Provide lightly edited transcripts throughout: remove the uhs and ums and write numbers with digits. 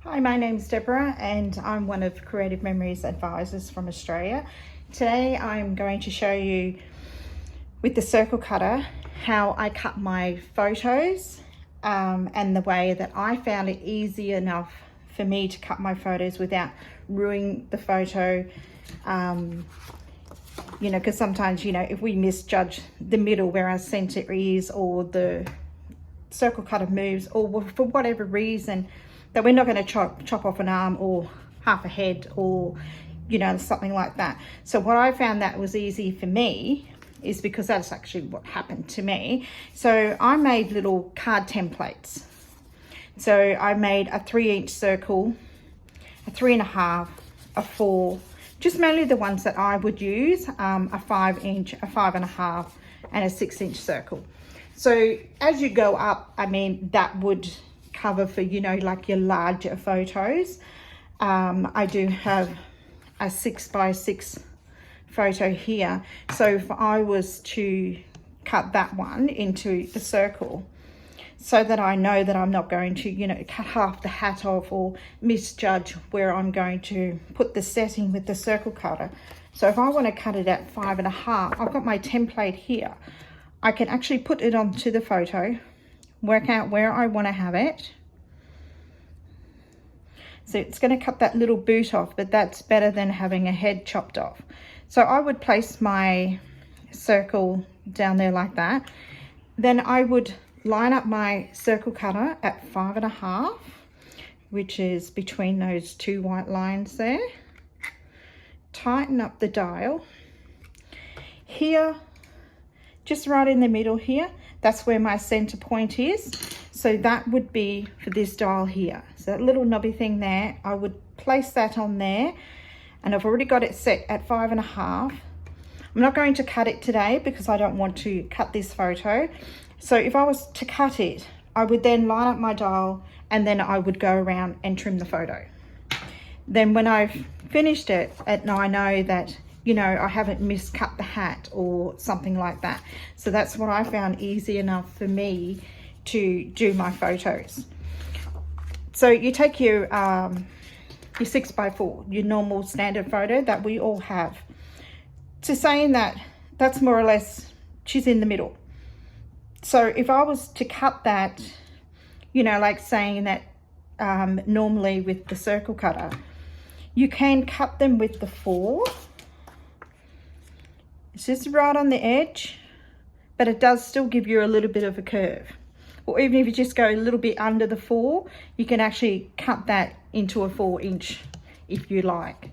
Hi, my name's Deborah and I'm one of Creative Memories Advisors from Australia. Today I'm going to show you with the circle cutter how I cut my photos and the way that I found it easy enough for me to cut my photos without ruining the photo. Because sometimes, if we misjudge the middle where our center is, or the circle cutter moves, or for whatever reason, that we're not going to chop off an arm or half a head or something like that. So what I found that was easy for me is because that's actually what happened to me. So I made little card templates. So I made a 3-inch circle, a 3.5, a 4, just mainly the ones that I would use, a 5-inch, a 5.5, and a 6-inch circle. So as you go up, that would cover for like your larger photos. I do have a 6x6 photo here, so if I was to cut that one into the circle, so that I know that I'm not going to cut half the hat off or misjudge where I'm going to put the setting with the circle cutter. So if I want to cut it at 5.5, I've got my template here. I can actually put it onto the photo, work out where I want to have it. So it's going to cut that little boot off, but that's better than having a head chopped off. So I would place my circle down there like that. Then I would line up my circle cutter at 5.5, which is between those two white lines there. Tighten up the dial. Here, just right in the middle here, that's where my center point is. So that would be for this dial here. So that little knobby thing there, I would place that on there, and I've already got it set at 5.5. I'm not going to cut it today because I don't want to cut this photo. So if I was to cut it, I would then line up my dial and then I would go around and trim the photo. Then when I've finished it, and I know that I haven't miscut the hat or something like that. So that's what I found easy enough for me to do my photos. So you take your 6x4, your normal standard photo that we all have. To saying that, that's more or less, she's in the middle. So if I was to cut that, like saying that normally with the circle cutter, you can cut them with the 4. It's just right on the edge, but it does still give you a little bit of a curve. Or even if you just go a little bit under the 4, you can actually cut that into a 4-inch if you like.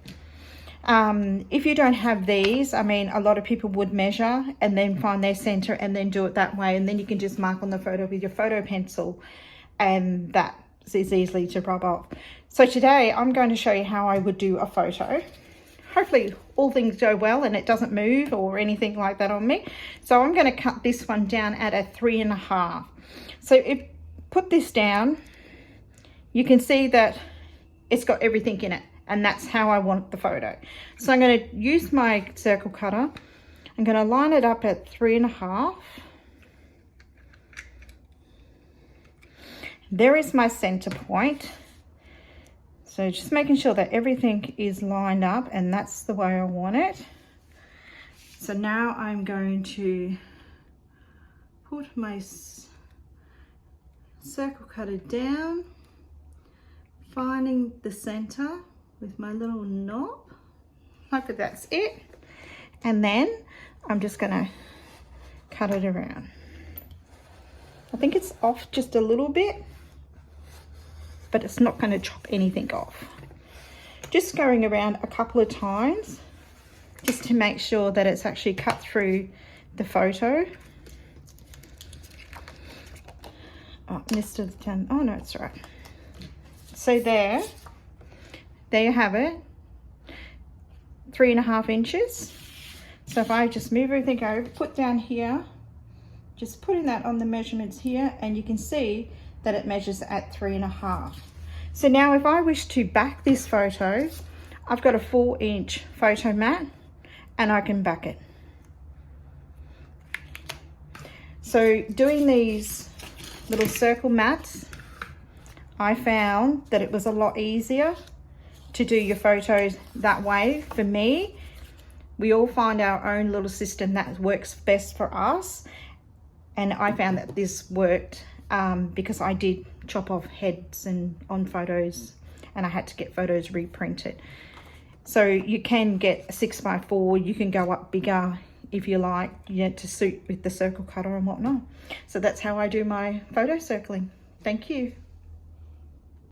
If you don't have these, a lot of people would measure and then find their center and then do it that way, and then you can just mark on the photo with your photo pencil, and that is easily to rub off. So today I'm going to show you how I would do a photo. Hopefully all things go well and it doesn't move or anything like that on me. So I'm going to cut this one down at a 3.5. So if put this down, you can see that it's got everything in it, and that's how I want the photo. So I'm going to use my circle cutter. I'm going to line it up at 3.5. There is my center point. So just making sure that everything is lined up, and that's the way I want it. So now I'm going to put my circle cutter down, finding the center with my little knob. Like that's it. And then I'm just gonna cut it around. I think it's off just a little bit, but it's not going to chop anything off. Just going around a couple of times just to make sure that it's actually cut through the photo. Oh, missed it down. Oh no, it's all right. So there you have it, 3.5 inches. So if I just move everything over, put down here, just putting that on the measurements here, and you can see that it measures at 3.5. So now if I wish to back this photo, I've got a 4-inch photo mat and I can back it. So doing these little circle mats, I found that it was a lot easier to do your photos that way. For me, we all find our own little system that works best for us, and I found that this worked because I did chop off heads and on photos, and I had to get photos reprinted. So you can get a 6x4, you can go up bigger if you like, you know, to suit with the circle cutter and whatnot. So that's how I do my photo circling. Thank you.